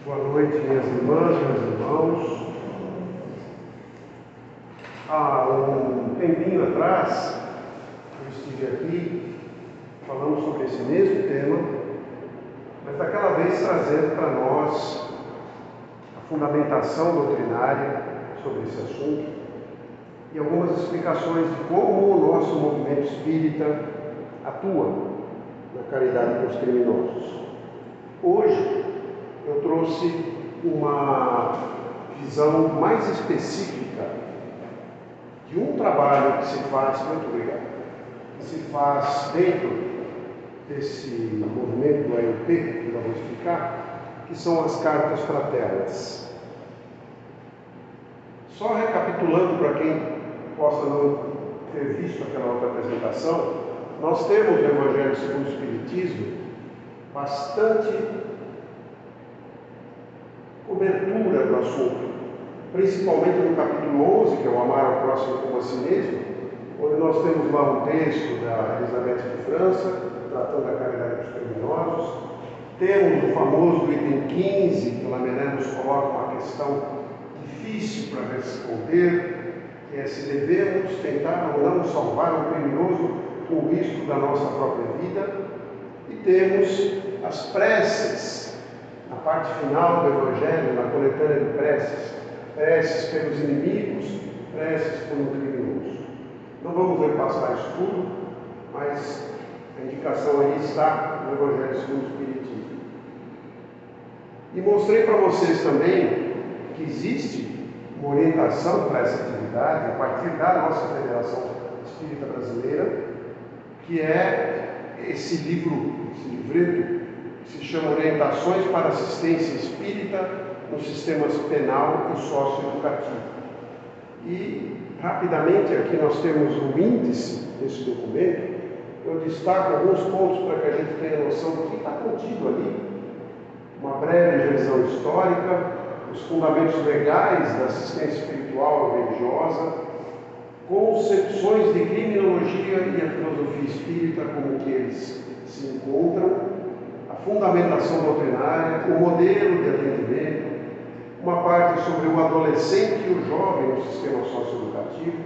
Boa noite, minhas irmãs, meus irmãos. Há um tempinho atrás, eu estive aqui falando sobre esse mesmo tema, mas daquela vez trazendo para nós a fundamentação doutrinária sobre esse assunto e algumas explicações de como o nosso movimento espírita atua na caridade com os criminosos. Hoje, eu trouxe uma visão mais específica de um trabalho que se faz, muito obrigado, que se faz dentro desse movimento do AEUP, que eu vou explicar, que são as cartas fraternas. Só recapitulando para quem possa não ter visto aquela outra apresentação, nós temos no Evangelho segundo o Espiritismo bastante cobertura do assunto, principalmente no capítulo 11, que é o Amar ao Próximo como a Si Mesmo, onde nós temos lá um texto da Elizabeth de França, tratando da caridade dos criminosos. Temos o famoso item 15, que Lamennais nos coloca uma questão difícil para responder, que é se devemos tentar ou não salvar um criminoso com o risco da nossa própria vida. E temos as preces, na parte final do Evangelho, na coletânea de preces, preces pelos inimigos, preces por um criminoso. Não vamos repassar isso tudo, mas a indicação aí está no Evangelho segundo o Espiritismo. E mostrei para vocês também que existe uma orientação para essa atividade a partir da nossa Federação Espírita Brasileira, que é esse livreto, que se chama Orientações para Assistência Espírita nos Sistemas Penal e Socioeducativo. E, rapidamente, aqui nós temos um índice desse documento. Eu destaco alguns pontos para que a gente tenha noção do que está contido ali. Uma breve revisão histórica, os fundamentos legais da assistência espiritual e religiosa, concepções de criminologia e a filosofia espírita, como que eles se encontram, a fundamentação doutrinária, o modelo de atendimento, uma parte sobre o adolescente e o jovem no sistema socioeducativo,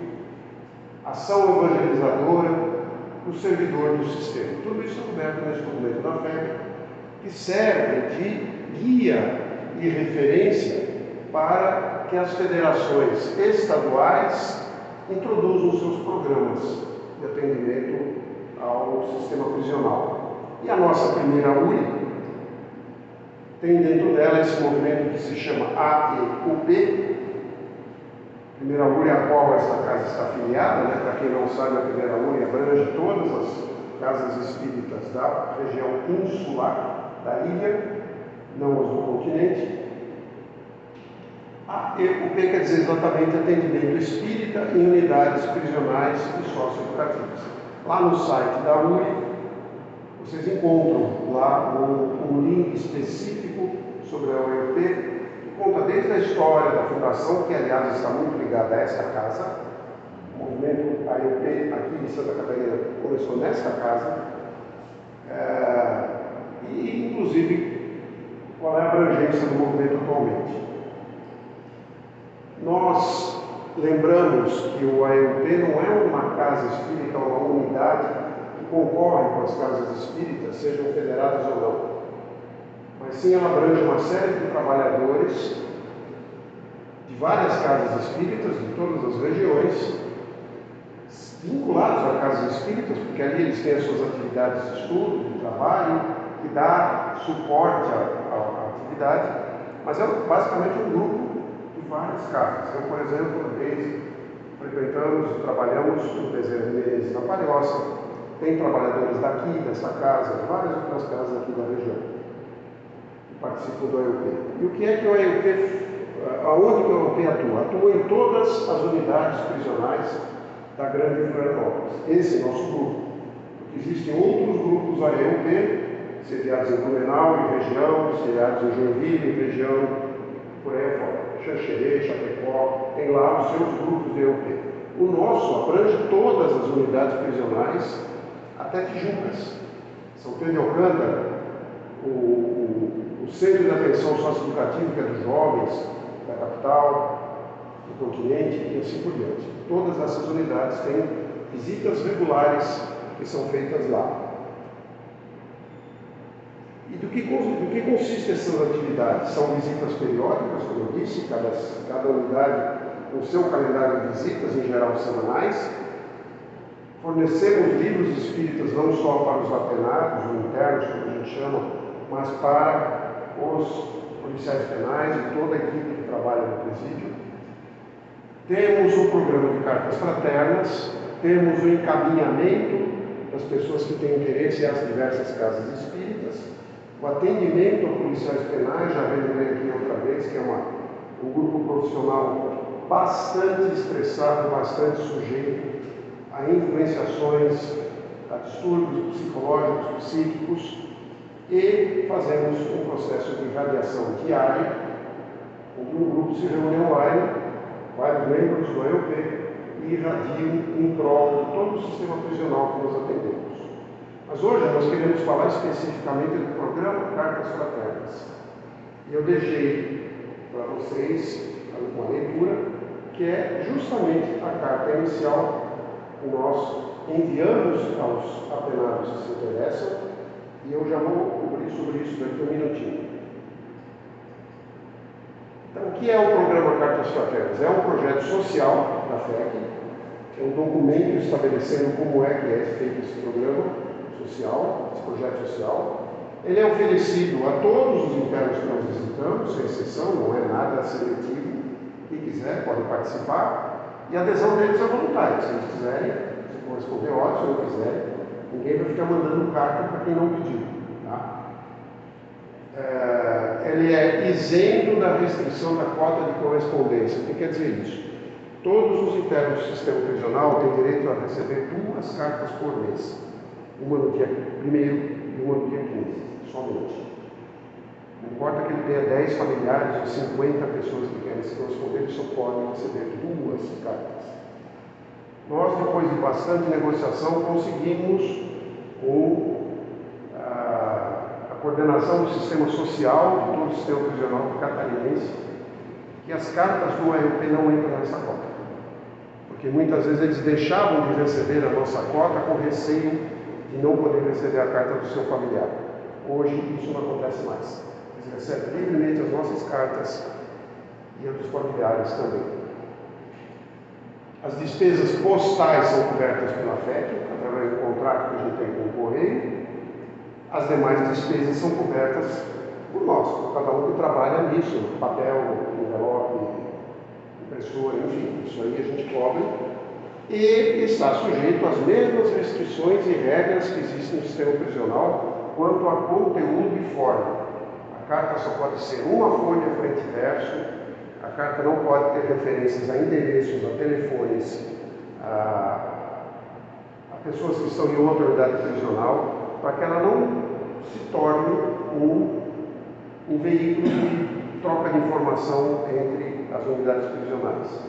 ação evangelizadora, o servidor do sistema. Tudo isso é coberto nesse documento da FEB, que serve de guia e referência para que as federações estaduais introduzam os seus programas de atendimento ao sistema prisional. E a nossa primeira URI tem dentro dela esse movimento que se chama AEUP, primeira URI a qual esta casa está afiliada, né? Para quem não sabe, a primeira URI abrange todas as casas espíritas da região insular da ilha, não as do continente. A EUP quer dizer exatamente atendimento espírita em unidades prisionais e socioeducativas. Lá no site da URI, vocês encontram lá um link específico sobre a UEUP, que conta desde a história da fundação, que aliás está muito ligada a esta casa. O movimento AEUP aqui em Santa Catarina começou nesta casa, e inclusive qual é a abrangência do movimento atualmente. Nós lembramos que o AEUP não é uma casa espírita, uma unidade que concorre com as casas espíritas, sejam federadas ou não, mas sim ela abrange uma série de trabalhadores de várias casas espíritas, de todas as regiões, vinculados a casas espíritas, porque ali eles têm as suas atividades de estudo, de trabalho, que dá suporte à atividade, mas é basicamente um grupo de várias casas. Eu, por exemplo, uma vez frequentamos e trabalhamos no Bezerra de Menezes, na Palhoça. Tem trabalhadores daqui, dessa casa, de várias outras casas aqui da região, que participam do AEUP. E o que é que o AEUP, aonde que o AEUP atua? Atua em todas as unidades prisionais da Grande Florianópolis. Esse é o nosso grupo. Porque existem outros grupos AEUP, sediados em Blumenau, em região, sediados em Joinville, em região, por aí fora. Xanxerê, Chapecó, tem lá os seus grupos de AEUP. O nosso abrange todas as unidades prisionais, até Tijucas. São Pedro de Alcântara, o o Centro de Atenção Socioeducativa, que é dos jovens da capital, do continente e assim por diante. Todas essas unidades têm visitas regulares que são feitas lá. E do que consistem essas atividades? São visitas periódicas, como eu disse, cada unidade com o seu calendário de visitas, em geral semanais. Fornecemos livros espíritas não só para os apenados, ou internos, como a gente chama, mas para os policiais penais e toda a equipe que trabalha no presídio. Temos um programa de cartas fraternas, temos o encaminhamento das pessoas que têm interesse às diversas casas espíritas, o atendimento a policiais penais, já revelei aqui outra vez, que é um grupo profissional bastante estressado, bastante sujeito a influenciações, a distúrbios psicológicos, psíquicos, e fazemos um processo de radiação diária, onde um grupo se reúne online, vários membros do AEUP, e irradiam em prol de todo o sistema prisional que nós atendemos. Mas hoje nós queremos falar especificamente do programa Cartas Fraternas. E eu deixei para vocês uma leitura que é justamente a carta inicial que nós enviamos aos apenados que se interessam, e eu já vou cobrir sobre isso daqui a um minutinho. Então, o que é o programa Cartas Fraternas? É um projeto social da FEC, que é um documento estabelecendo como é que é feito esse programa social, esse projeto social. Ele é oferecido a todos os internos que nós visitamos, sem exceção, não é nada seletivo. Quem quiser pode participar, e a adesão deles é voluntária. Se eles quiserem, se corresponder, ótimo. Se não quiserem, ninguém vai ficar mandando carta para quem não pediu. Tá? Ele é isento da restrição da cota de correspondência. O que quer dizer isso? Todos os internos do sistema prisional têm direito a receber 2 cartas por mês. Uma no dia 1º e uma no dia 15, somente. Não importa que ele tenha 10 familiares ou 50 pessoas que querem se corresponder, ele só pode receber 2 cartas. Nós, depois de bastante negociação, conseguimos, com a coordenação do sistema social, de todo o sistema prisional catarinense, que as cartas do AEUP não entram nessa cota. Porque muitas vezes eles deixavam de receber a nossa cota com receio de não poder receber a carta do seu familiar. Hoje isso não acontece mais. Eles recebem livremente as nossas cartas e as dos familiares também. As despesas postais são cobertas pela FEC, através do contrato que a gente tem com o Correio. As demais despesas são cobertas por nós, por cada um que trabalha nisso, papel, envelope, impressora, enfim, isso aí a gente cobre. E está sujeito às mesmas restrições e regras que existem no sistema prisional quanto a conteúdo e forma. A carta só pode ser uma folha frente e verso, a carta não pode ter referências a endereços, a telefones, a pessoas que estão em outra unidade prisional, para que ela não se torne um veículo de troca de informação entre as unidades prisionais.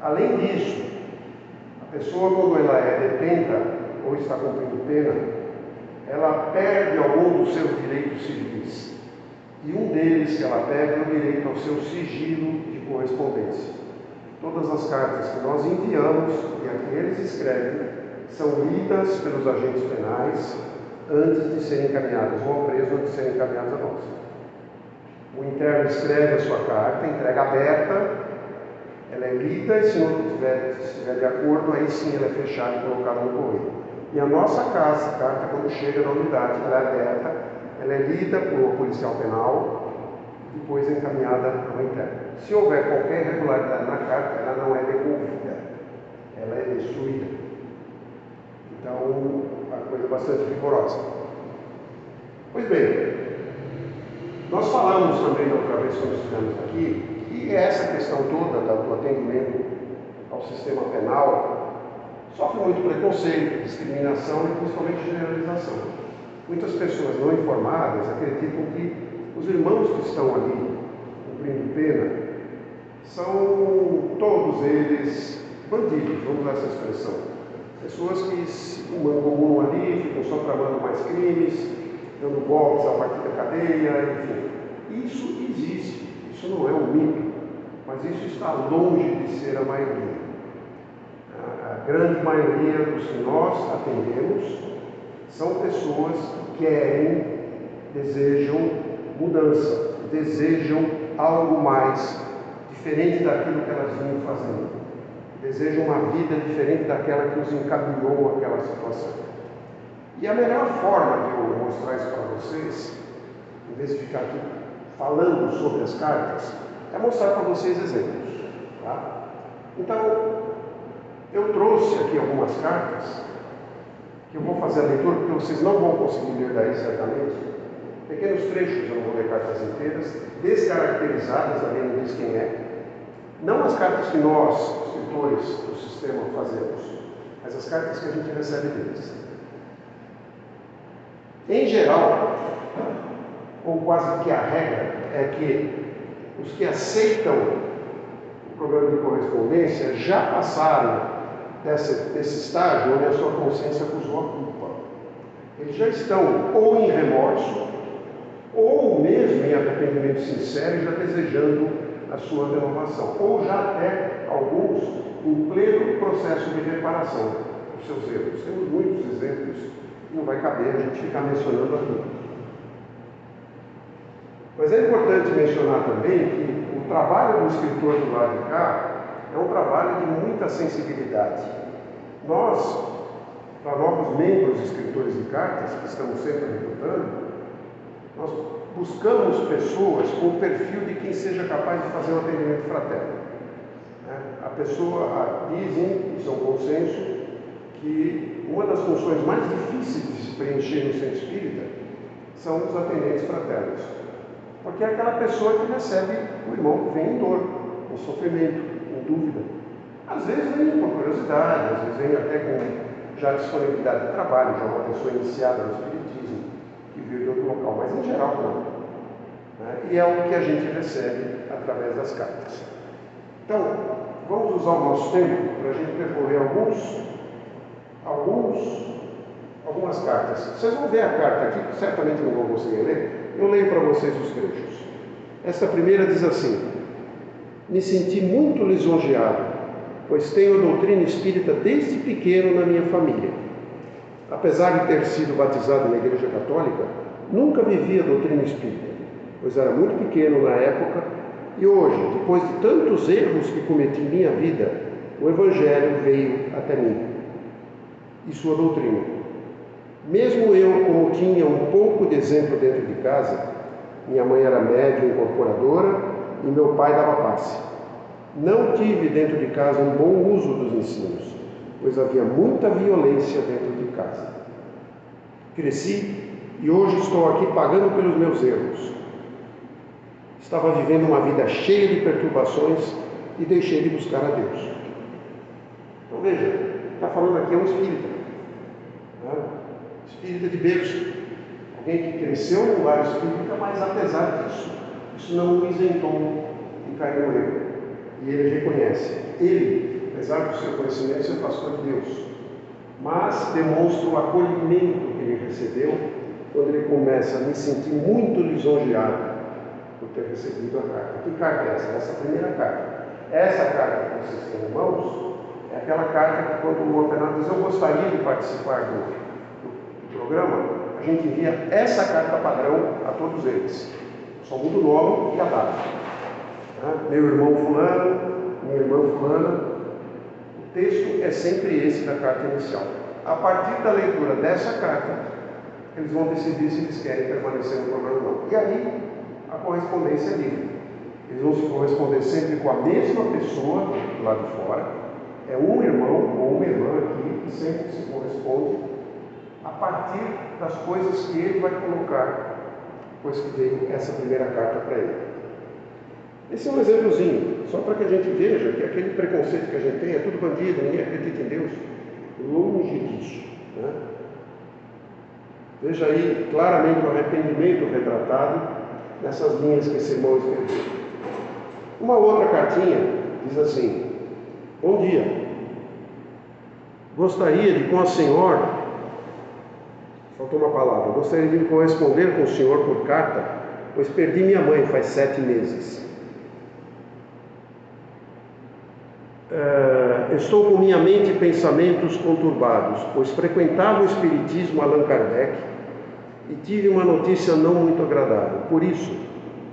Além disso, a pessoa, quando ela é detenta ou está cumprindo pena, ela perde algum dos seus direitos civis. E um deles que ela perde é o direito ao seu sigilo de correspondência. Todas as cartas que nós enviamos e a que eles escrevem são lidas pelos agentes penais antes de serem encaminhadas, ou ao preso antes de serem encaminhadas a nós. O interno escreve a sua carta, entrega aberta, ela é lida e se não estiver de acordo, aí sim ela é fechada e colocada no correio. E a nossa carta, quando chega na unidade, ela é aberta, ela é lida por policial penal e depois é encaminhada ao interno. Se houver qualquer irregularidade na carta, ela não é devolvida, ela é destruída. Então, a coisa é bastante rigorosa. Pois bem, nós falamos também da outra vez quando estivemos aqui, e essa questão toda do atendimento ao sistema penal sofre muito preconceito, discriminação e principalmente generalização. Muitas pessoas não informadas acreditam que os irmãos que estão ali cumprindo pena são todos eles bandidos, vamos usar essa expressão. Pessoas que se mancomunam ali, ficam só tramando mais crimes, dando golpes a partir da cadeia, enfim. Isso existe, isso não é um mito, mas isso está longe de ser a maioria. A grande maioria dos que nós atendemos são pessoas que querem, desejam mudança, desejam algo mais, diferente daquilo que elas vinham fazendo. Desejam uma vida diferente daquela que os encaminhou àquela situação. E a melhor forma de eu mostrar isso para vocês, em vez de ficar aqui falando sobre as cartas, é mostrar para vocês exemplos. Tá? Então, eu trouxe aqui algumas cartas, que eu vou fazer a leitura, porque vocês não vão conseguir ler daí certamente. Pequenos trechos, eu não vou ler cartas inteiras, descaracterizadas, também não diz quem é. Não as cartas que nós, escritores do sistema, fazemos, mas as cartas que a gente recebe deles. Em geral, ou quase que a regra, é que os que aceitam o programa de correspondência já passaram desse estágio onde a sua consciência acusou a culpa. Eles já estão ou em remorso, ou mesmo em arrependimento sincero e já desejando a sua renovação, ou já até alguns em pleno processo de reparação dos seus erros. Temos muitos exemplos, não vai caber a gente ficar mencionando aqui. Mas é importante mencionar também que o trabalho do escritor do lado de cá é um trabalho de muita sensibilidade. Nós, para novos membros escritores de cartas, que estamos sempre recrutando, nós buscamos pessoas com o perfil de quem seja capaz de fazer um atendimento fraterno. A pessoa, dizem, isso é um consenso, que uma das funções mais difíceis de se preencher no centro espírita são os atendentes fraternos. Porque é aquela pessoa que recebe o irmão que vem em dor, em sofrimento, em dúvida. Às vezes vem por curiosidade, às vezes vem até com já disponibilidade de trabalho, já uma pessoa iniciada no espiritismo, que veio de outro local, mas em geral não. E é o que a gente recebe através das cartas. Então, vamos usar o nosso tempo para a gente percorrer algumas cartas. Vocês vão ver a carta aqui, que certamente não vão conseguir ler. Eu leio para vocês os trechos. Esta primeira diz assim: me senti muito lisonjeado, pois tenho a doutrina espírita desde pequeno na minha família. Apesar de ter sido batizado na Igreja Católica, nunca vivi a doutrina espírita, pois era muito pequeno na época, e hoje, depois de tantos erros que cometi em minha vida, o Evangelho veio até mim e sua doutrina. Mesmo eu, como tinha um pouco de exemplo dentro de casa, minha mãe era médium incorporadora e meu pai dava passe. Não tive dentro de casa um bom uso dos ensinos, pois havia muita violência dentro de casa. Cresci e hoje estou aqui pagando pelos meus erros. Estava vivendo uma vida cheia de perturbações e deixei de buscar a Deus. Então veja, está falando aqui é um espírita. Espírita de berço. Alguém que cresceu no lar espírita, mas apesar disso, isso não o isentou de cair no erro. E ele reconhece. Ele, apesar do seu conhecimento, se afastou de Deus. Mas demonstra o acolhimento que ele recebeu quando ele começa a me sentir muito lisonjeado por ter recebido a carta. Que carta é essa? Essa primeira carta. Essa carta que vocês têm em mãos é aquela carta que, quando o operador diz eu gostaria de participar do programa, a gente envia essa carta padrão a todos eles. Só muda o nome e a data. Meu irmão fulano, minha irmã fulana. O texto é sempre esse da carta inicial. A partir da leitura dessa carta, eles vão decidir se eles querem permanecer no programa ou não. E aí, a correspondência é livre. Eles vão se corresponder sempre com a mesma pessoa do lado de fora. É um irmão ou uma irmã aqui que sempre se corresponde a partir das coisas que ele vai colocar, pois que veio essa primeira carta para ele. Esse é um exemplozinho, só para que a gente veja que aquele preconceito que a gente tem é tudo bandido, ninguém acredita em Deus. Longe disso. Veja aí claramente o arrependimento retratado nessas linhas que esse irmão escreveu. Uma outra cartinha diz assim: bom dia, gostaria de com a senhora, faltou uma palavra, gostaria de corresponder com o senhor por carta pois perdi minha mãe faz 7 meses. Estou com minha mente e pensamentos conturbados, pois frequentava o Espiritismo Allan Kardec e tive uma notícia não muito agradável. Por isso,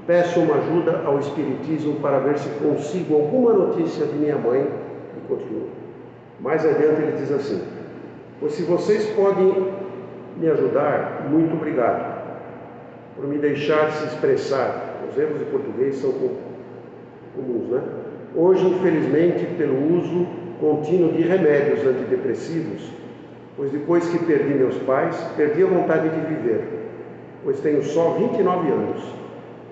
peço uma ajuda ao Espiritismo para ver se consigo alguma notícia de minha mãe. E continua. Mais adiante ele diz assim: pois se vocês podem me ajudar, muito obrigado por me deixar se expressar. Os erros de português são comuns, né? Hoje, infelizmente, pelo uso contínuo de remédios antidepressivos, pois depois que perdi meus pais, perdi a vontade de viver, pois tenho só 29 anos,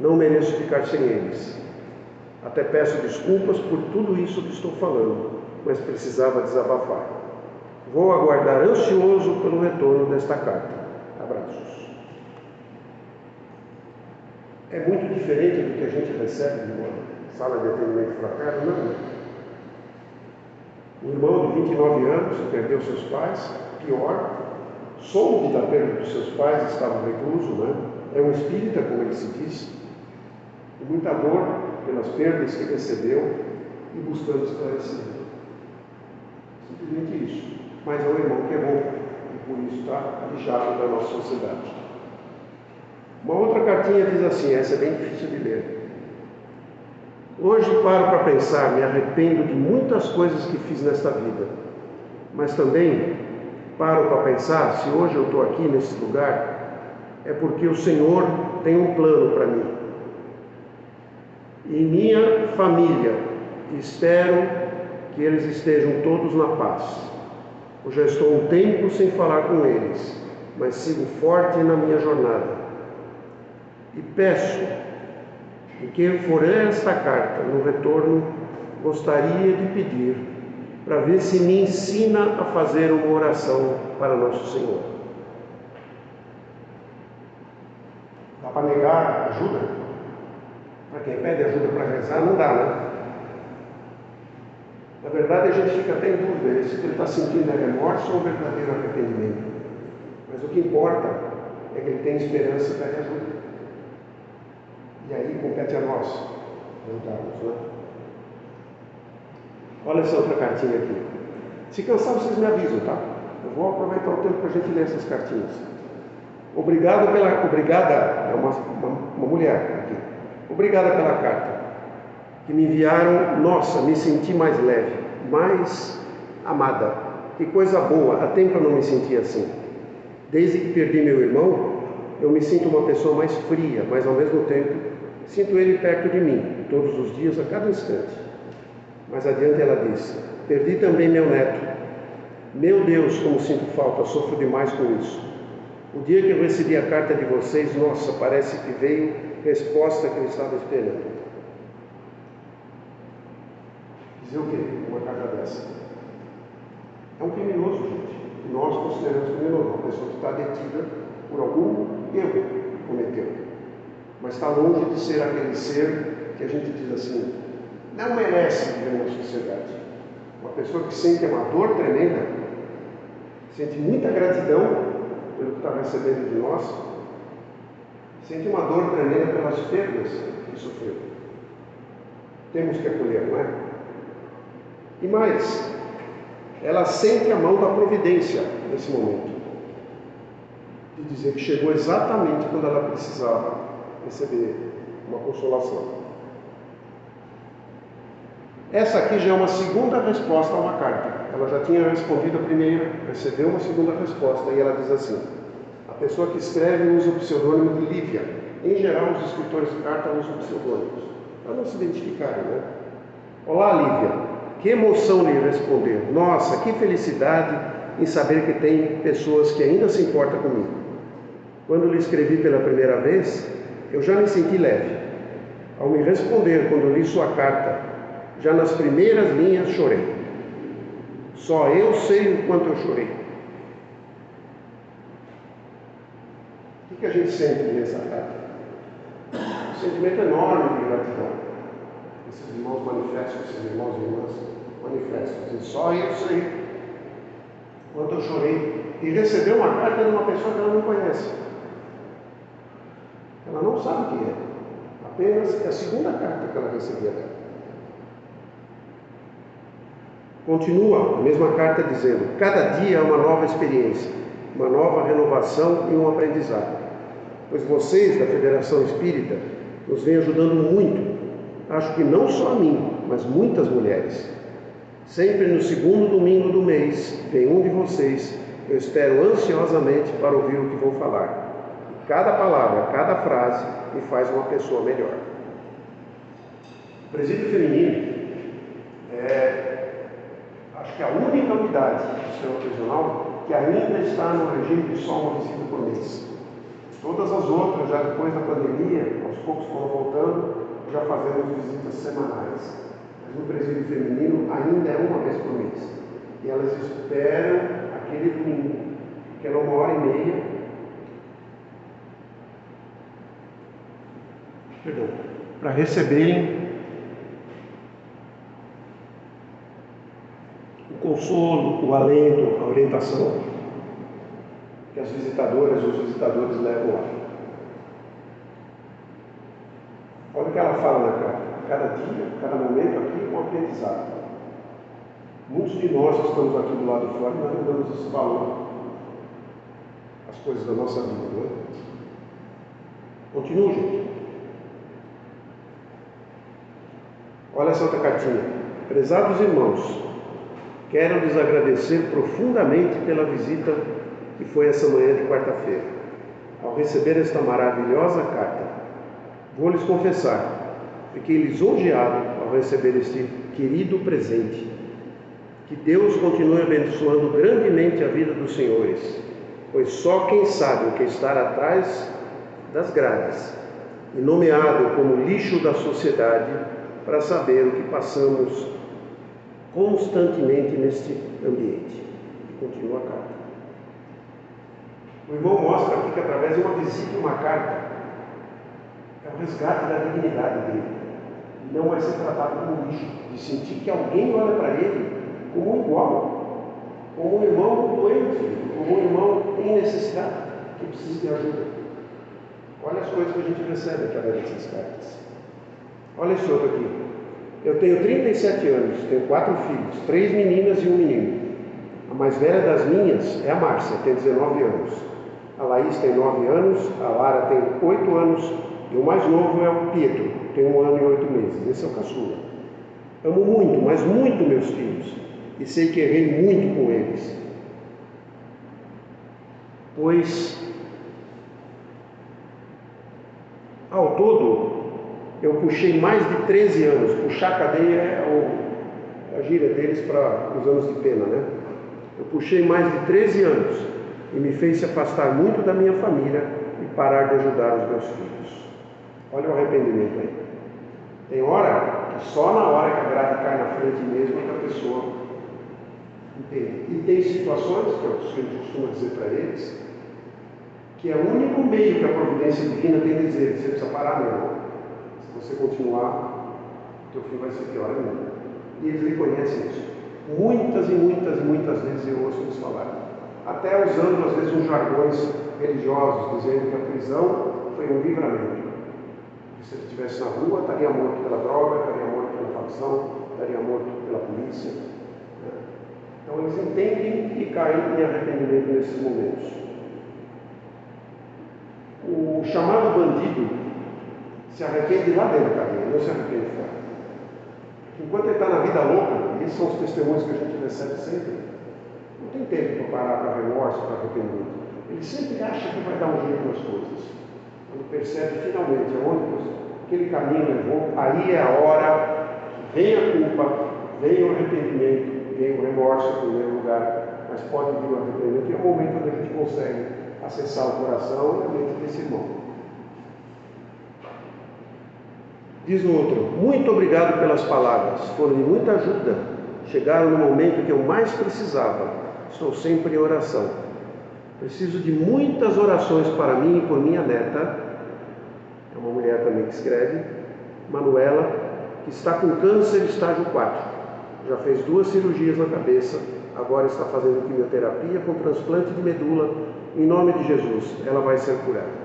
não mereço ficar sem eles. Até peço desculpas por tudo isso que estou falando, mas precisava desabafar. Vou aguardar ansioso pelo retorno desta carta. Abraços. É muito diferente do que a gente recebe de uma sala de atendimento fraterno, não. O irmão de 29 anos perdeu seus pais, pior, soube da perda dos seus pais, estava recluso, né? É um espírita, como ele se diz, com muita dor pelas perdas que recebeu e buscando esclarecimento. Simplesmente isso. Mas é um irmão que é bom e por isso está alijado da nossa sociedade. Uma outra cartinha diz assim, essa é bem difícil de ler. Hoje paro para pensar, me arrependo de muitas coisas que fiz nesta vida, mas também paro para pensar, se hoje eu estou aqui nesse lugar, é porque o Senhor tem um plano para mim. E minha família, espero que eles estejam todos na paz. Eu já estou um tempo sem falar com eles, mas sigo forte na minha jornada. E peço que quem for esta carta no retorno, gostaria de pedir para ver se me ensina a fazer uma oração para Nosso Senhor. Dá para negar ajuda? Para quem pede ajuda para rezar, não dá, né? Na verdade, a gente fica até em dúvida se o que ele está sentindo é remorso ou verdadeiro arrependimento. Mas o que importa é que ele tem esperança e pede ajuda. E aí compete a nós ajudarmos, né? Olha essa outra cartinha aqui. Se cansar, vocês me avisam, tá? Eu vou aproveitar o tempo para a gente ler essas cartinhas. Obrigada, é uma mulher aqui. Obrigada pela carta que me enviaram. Nossa, me senti mais leve, mais amada. Que coisa boa, há tempo eu não me sentia assim. Desde que perdi meu irmão, eu me sinto uma pessoa mais fria, mas ao mesmo tempo sinto ele perto de mim, todos os dias, a cada instante. Mais adiante ela diz: perdi também meu neto. Meu Deus, como sinto falta, sofro demais com isso. O dia que eu recebi a carta de vocês, nossa, parece que veio a resposta que eu estava esperando. Dizer o quê? Uma carta dessa. É um criminoso, gente. Nós consideramos criminoso, uma pessoa que está detida por algum erro que cometeu. Mas está longe de ser aquele ser que a gente diz assim, não merece viver na sociedade. Uma pessoa que sente uma dor tremenda, sente muita gratidão pelo que está recebendo de nós, sente uma dor tremenda pelas perdas que sofreu. Temos que acolher, não é? E mais, ela sente a mão da providência nesse momento, de dizer que chegou exatamente quando ela precisava receber uma consolação. Essa aqui já é uma segunda resposta a uma carta. Ela já tinha respondido a primeira, recebeu uma segunda resposta e ela diz assim: a pessoa que escreve usa o pseudônimo de Lívia. Em geral, os escritores de carta usam pseudônimos, para não se identificarem, né? Olá, Lívia. Que emoção lhe responder. Nossa, que felicidade em saber que tem pessoas que ainda se importam comigo. Quando lhe escrevi pela primeira vez, eu já me senti leve. Ao me responder quando li sua carta, já nas primeiras linhas chorei. Só eu sei o quanto eu chorei. O que a gente sente nessa carta? Um sentimento enorme de gratidão. Esses irmãos manifestam, esses irmãos e irmãs manifestam. Dizem, só eu sei quanto eu chorei. E recebeu uma carta de uma pessoa que ela não conhece. Ela não sabe quem é. Apenas é a segunda carta que ela recebia dela. Continua a mesma carta dizendo: cada dia é uma nova experiência, uma nova renovação e um aprendizado. Pois vocês da Federação Espírita nos vêm ajudando muito, acho que não só a mim, mas muitas mulheres. Sempre no segundo domingo do mês vem um de vocês, eu espero ansiosamente para ouvir o que vou falar. E cada palavra, cada frase me faz uma pessoa melhor. O presídio feminino acho que é a única unidade do sistema prisional que ainda está no regime de só uma visita por mês. Todas as outras, já depois da pandemia, aos poucos foram voltando, já fazemos visitas semanais. Mas no presídio feminino ainda é uma vez por mês. E elas esperam aquele domingo, que é 1h30, para receberem o consolo, o alento, a orientação que as visitadoras e os visitadores levam lá. Olha o que ela fala na carta. Cada dia, cada momento aqui é um aprendizado. Muitos de nós que estamos aqui do lado de fora não damos esse valor às coisas da nossa vida, não é? Continua, gente. Olha essa outra cartinha. Prezados irmãos, quero lhes agradecer profundamente pela visita que foi essa manhã de quarta-feira. Ao receber esta maravilhosa carta, vou lhes confessar, fiquei lisonjeado ao receber este querido presente. Que Deus continue abençoando grandemente a vida dos senhores, pois só quem sabe o que está atrás das grades e nomeado como lixo da sociedade para saber o que passamos constantemente neste ambiente. E continua a carta. O irmão mostra aqui que através de uma visita e uma carta é o resgate da dignidade dele. Não vai ser tratado como lixo, de sentir que alguém olha para ele como um igual, como um irmão doente, como um irmão em necessidade, que precisa de ajuda. Olha as coisas que a gente recebe através dessas cartas. Olha esse outro aqui. Eu tenho 37 anos, tenho 4 filhos, 3 meninas e um menino. A mais velha das minhas é a Márcia, tem 19 anos. A Laís tem 9 anos, a Lara tem 8 anos e o mais novo é o Pietro, tem 1 ano e 8 meses. Esse é o caçula. Amo muito, mas muito meus filhos e sei que errei muito com eles. Pois, ao todo, eu puxei mais de 13 anos. Puxar a cadeia é a gíria deles para os anos de pena, né? Eu puxei mais de 13 anos e me fez se afastar muito da minha família e parar de ajudar os meus filhos. Olha o arrependimento aí. Tem hora que só na hora que a grade cai na frente mesmo que a pessoa entende. E tem situações, que a gente costuma dizer para eles, que é o único meio que a providência divina tem de dizer: você precisa parar mesmo. Se você continuar, o teu fim vai ser pior ainda. E eles reconhecem isso. Muitas e muitas e muitas vezes eu ouço eles falar. Até usando, às vezes, uns jargões religiosos, dizendo que a prisão foi um livramento. Que se ele estivesse na rua, estaria morto pela droga, estaria morto pela facção, estaria morto pela polícia. Então, eles entendem e caem em arrependimento nesses momentos. O chamado bandido se arrepende lá dentro da cadeia, não se arrepende fora. Enquanto ele está na vida louca, e esses são os testemunhos que a gente recebe sempre, não tem tempo para parar para remorso, para arrependimento. Ele sempre acha que vai dar um jeito nas coisas. Quando percebe finalmente aonde aquele caminho levou, aí é a hora que vem a culpa, vem o arrependimento, vem o remorso em primeiro lugar, mas pode vir o arrependimento, e é o momento onde a gente consegue acessar o coração e a mente desse irmão. Diz o outro: muito obrigado pelas palavras, foram de muita ajuda, chegaram no momento que eu mais precisava, estou sempre em oração. Preciso de muitas orações para mim e por minha neta, é uma mulher também que escreve, Manuela, que está com câncer estágio 4, já fez 2 cirurgias na cabeça, agora está fazendo quimioterapia com transplante de medula, em nome de Jesus, ela vai ser curada.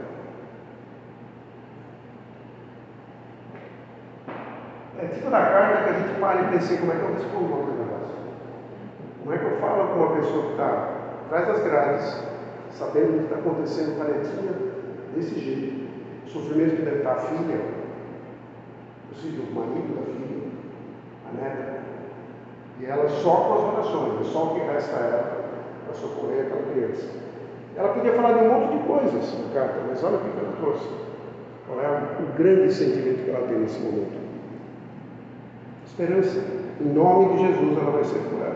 É tipo da carta que a gente para e pensa, como é que eu respondo uma coisa dessa? Como é que eu falo com uma pessoa que está atrás das grades, sabendo o que está acontecendo com a netinha desse jeito, o sofrimento que deve estar a filha, possível o marido da filha, a neta, e ela só com as orações, é só o que resta a ela para socorrer aquela criança. Ela podia falar de um monte de coisas na carta, mas olha o que ela trouxe. Qual é o grande sentimento que ela tem nesse momento? Esperança. Em nome de Jesus ela vai ser curada.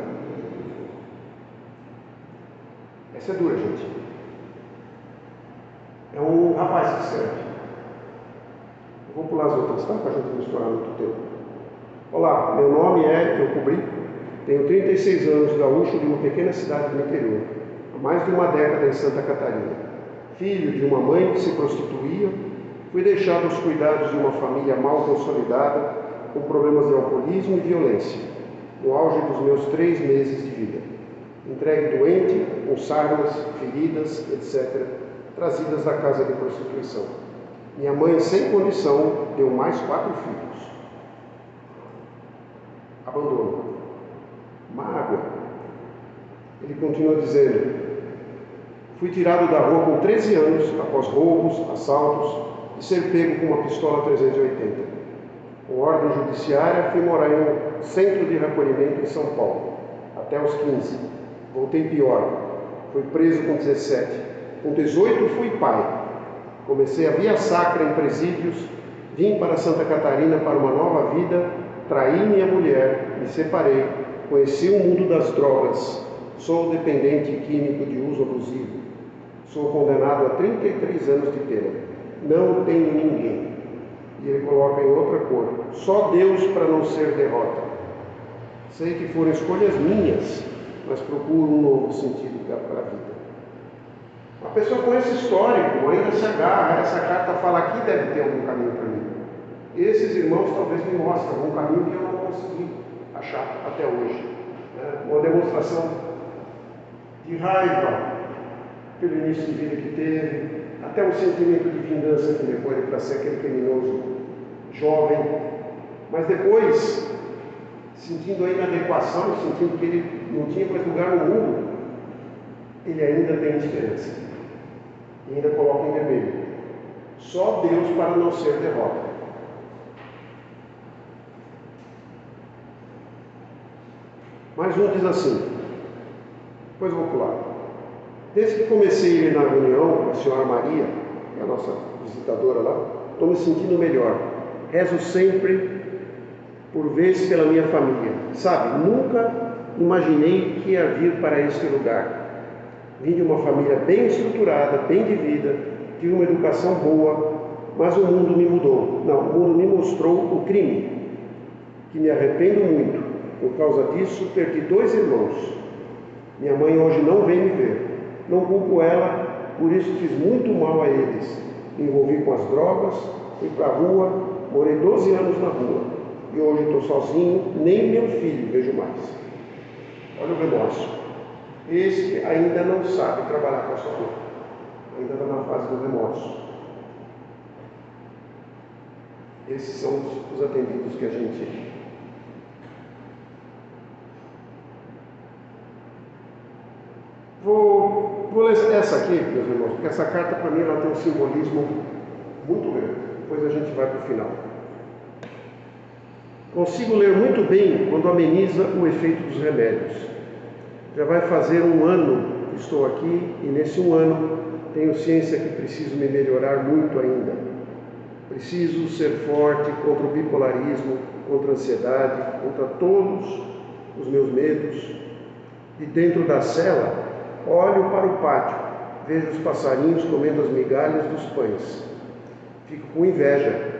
Essa é dura, gente. É um rapaz que escreve. Eu vou pular as outras, tá? Para a gente não estourar muito tempo. Olá, meu nome é, eu cobri, tenho 36 anos, gaúcho de uma pequena cidade do interior, há mais de uma década em Santa Catarina. Filho de uma mãe que se prostituía, fui deixado aos cuidados de uma família mal consolidada, com problemas de alcoolismo e violência, no auge dos meus 3 meses de vida. Entregue doente, com sarnas, feridas, etc., trazidas da casa de prostituição. Minha mãe, sem condição, deu mais 4 filhos. Abandono. Mágoa. Ele continua dizendo: fui tirado da rua com 13 anos, após roubos, assaltos e ser pego com uma pistola 380. Com ordem judiciária, fui morar em um centro de recolhimento em São Paulo, até os 15. Voltei pior. Fui preso com 17. Com 18, fui pai. Comecei a via sacra em presídios, vim para Santa Catarina para uma nova vida, traí minha mulher, me separei, conheci o mundo das drogas, sou dependente químico de uso abusivo, sou condenado a 33 anos de pena, não tenho ninguém. E ele coloca em outra cor, só Deus para não ser derrota. Sei que foram escolhas minhas, mas procuro um novo sentido para a vida. Uma pessoa com esse histórico ainda se agarra, essa carta fala aqui deve ter algum caminho para mim. Esses irmãos talvez me mostrem algum caminho que eu não consegui achar até hoje. Uma demonstração de raiva pelo início de vida que teve, até um sentimento de vingança que levou ele para ser aquele criminoso jovem, mas depois, sentindo a inadequação, sentindo que ele não tinha mais lugar no mundo, ele ainda tem esperança. E ainda coloca em vermelho: só Deus para não ser derrota. Mais um diz assim, depois eu vou pular. Desde que comecei a ir na reunião com a senhora Maria, que é a nossa visitadora lá, estou me sentindo melhor. Rezo sempre, por vezes, pela minha família. Sabe, nunca imaginei que ia vir para este lugar. Vim de uma família bem estruturada, bem de vida, tive uma educação boa, mas o mundo me mudou. Não, o mundo me mostrou o crime, que me arrependo muito. Por causa disso, perdi 2 irmãos. Minha mãe hoje não vem me ver. Não culpo ela, por isso fiz muito mal a eles. Me envolvi com as drogas, fui para a rua, morei 12 anos na rua. E hoje estou sozinho, nem meu filho vejo mais. Olha o remorso. Este ainda não sabe trabalhar com a sua dor. Ainda está na fase do remorso. Esses são os atendidos que a gente... Vou ler essa aqui, meus irmãos, porque essa carta para mim ela tem um simbolismo muito grande. Depois a gente vai para o final. Consigo ler muito bem quando ameniza o efeito dos remédios. Já vai fazer 1 ano que estou aqui e nesse 1 ano tenho ciência que preciso me melhorar muito ainda. Preciso ser forte contra o bipolarismo, contra a ansiedade, contra todos os meus medos. De dentro da cela, olho para o pátio, vejo os passarinhos comendo as migalhas dos pães. Fico com inveja.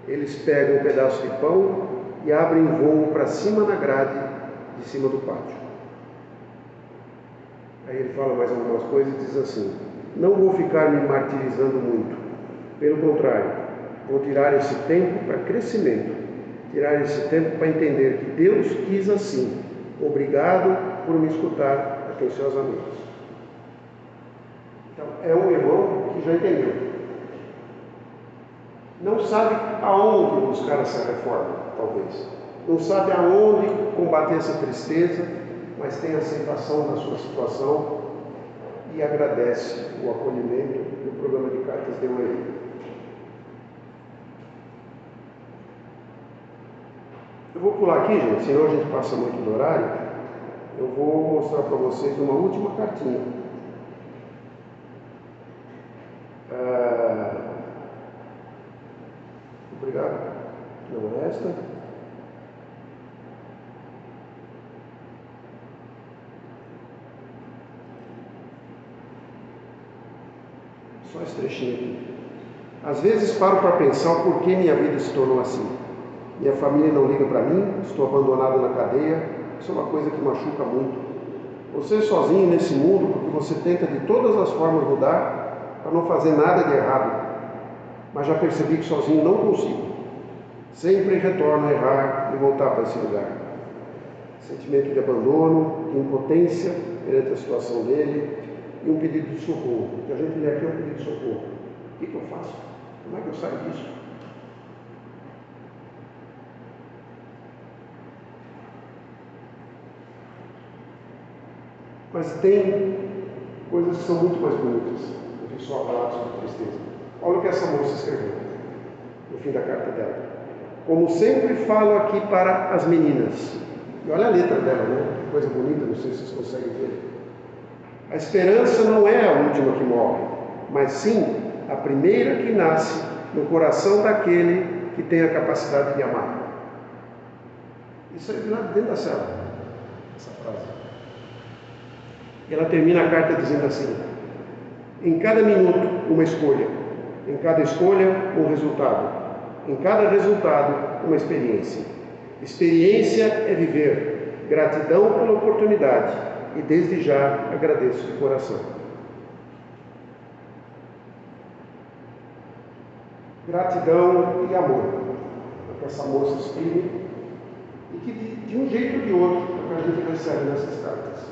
Eles pegam um pedaço de pão e abrem voo para cima na grade de cima do pátio. Aí ele fala mais algumas coisas e diz assim: não vou ficar me martirizando muito. Pelo contrário, vou tirar esse tempo para crescimento. Tirar esse tempo para entender que Deus quis assim. Obrigado por me escutar atenciosamente. Então, é um irmão que já entendeu. não sabe aonde buscar essa reforma, talvez. Não sabe aonde combater essa tristeza, mas tem aceitação da sua situação e agradece o acolhimento que o programa de cartas deu a ele. Eu vou pular aqui, gente, senão a gente passa muito do horário. Eu vou mostrar para vocês uma última cartinha. Obrigado. Não é esta. Só esse trechinho aqui. Às vezes paro para pensar o porquê minha vida se tornou assim. Minha família não liga para mim, estou abandonado na cadeia. Isso é uma coisa que machuca muito. Você sozinho nesse mundo, porque você tenta de todas as formas mudar para não fazer nada de errado. Mas já percebi que sozinho não consigo. Sempre retorno a errar e voltar para esse lugar. Sentimento de abandono, de impotência perante a situação dele e um pedido de socorro. O que a gente lê aqui é um pedido de socorro. O que eu faço? Como é que eu saio disso? Mas tem coisas que são muito mais bonitas do que só falar sobre tristeza. Olha o que essa moça escreveu no fim da carta dela. Como sempre falo aqui para as meninas. E olha a letra dela, né? Que coisa bonita, não sei se vocês conseguem ver. A esperança não é a última que morre, mas sim a primeira que nasce no coração daquele que tem a capacidade de amar. Isso é lá dentro da cela, essa frase. E ela termina a carta dizendo assim: em cada minuto, uma escolha. Em cada escolha, um resultado. Em cada resultado, uma experiência. Experiência é viver. Gratidão pela oportunidade. E desde já agradeço de coração. Gratidão e amor. É que essa moça exprime e que de um jeito ou de outro é que a gente recebe nessas cartas.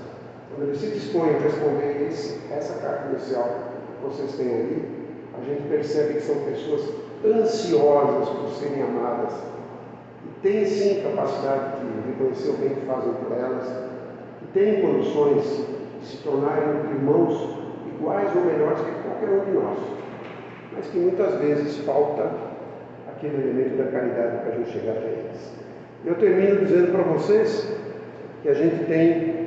Quando ele se dispõe a responder essa carta inicial que vocês têm aí, a gente percebe que são pessoas ansiosas por serem amadas e têm sim capacidade de reconhecer o bem que fazem por elas e têm condições de se tornarem irmãos iguais ou melhores que qualquer um de nós, mas que muitas vezes falta aquele elemento da caridade para a gente chegar até eles. Eu termino dizendo para vocês que a gente tem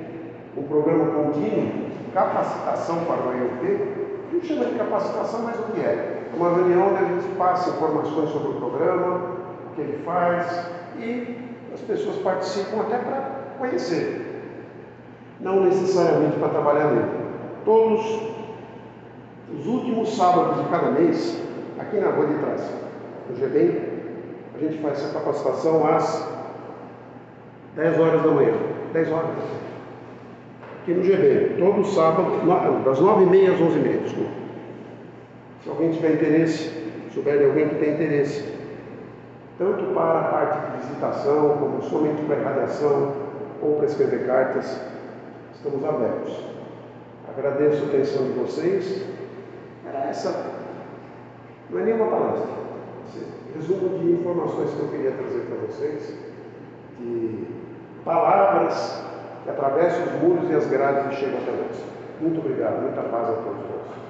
um programa contínuo de capacitação para o AIOP. A gente chama de capacitação, mas o que é? Uma reunião onde a gente passa informações sobre o programa, o que ele faz, e as pessoas participam até para conhecer, não necessariamente para trabalhar nele. Todos os últimos sábados de cada mês, aqui na rua de trás, no GBEM, a gente faz essa capacitação às 10 horas da manhã. 10 horas. Aqui no GB, todo sábado, das 9h30 às 11h30, desculpa. Se alguém tiver interesse, souber de alguém que tem interesse, tanto para a parte de visitação, como somente para irradiação, ou para escrever cartas, estamos abertos. Agradeço a atenção de vocês. Era essa, não é nenhuma palestra, resumo de informações que eu queria trazer para vocês, de palavras que atravessam os muros e as grades e chegam até nós. Muito obrigado, muita paz a todos nós.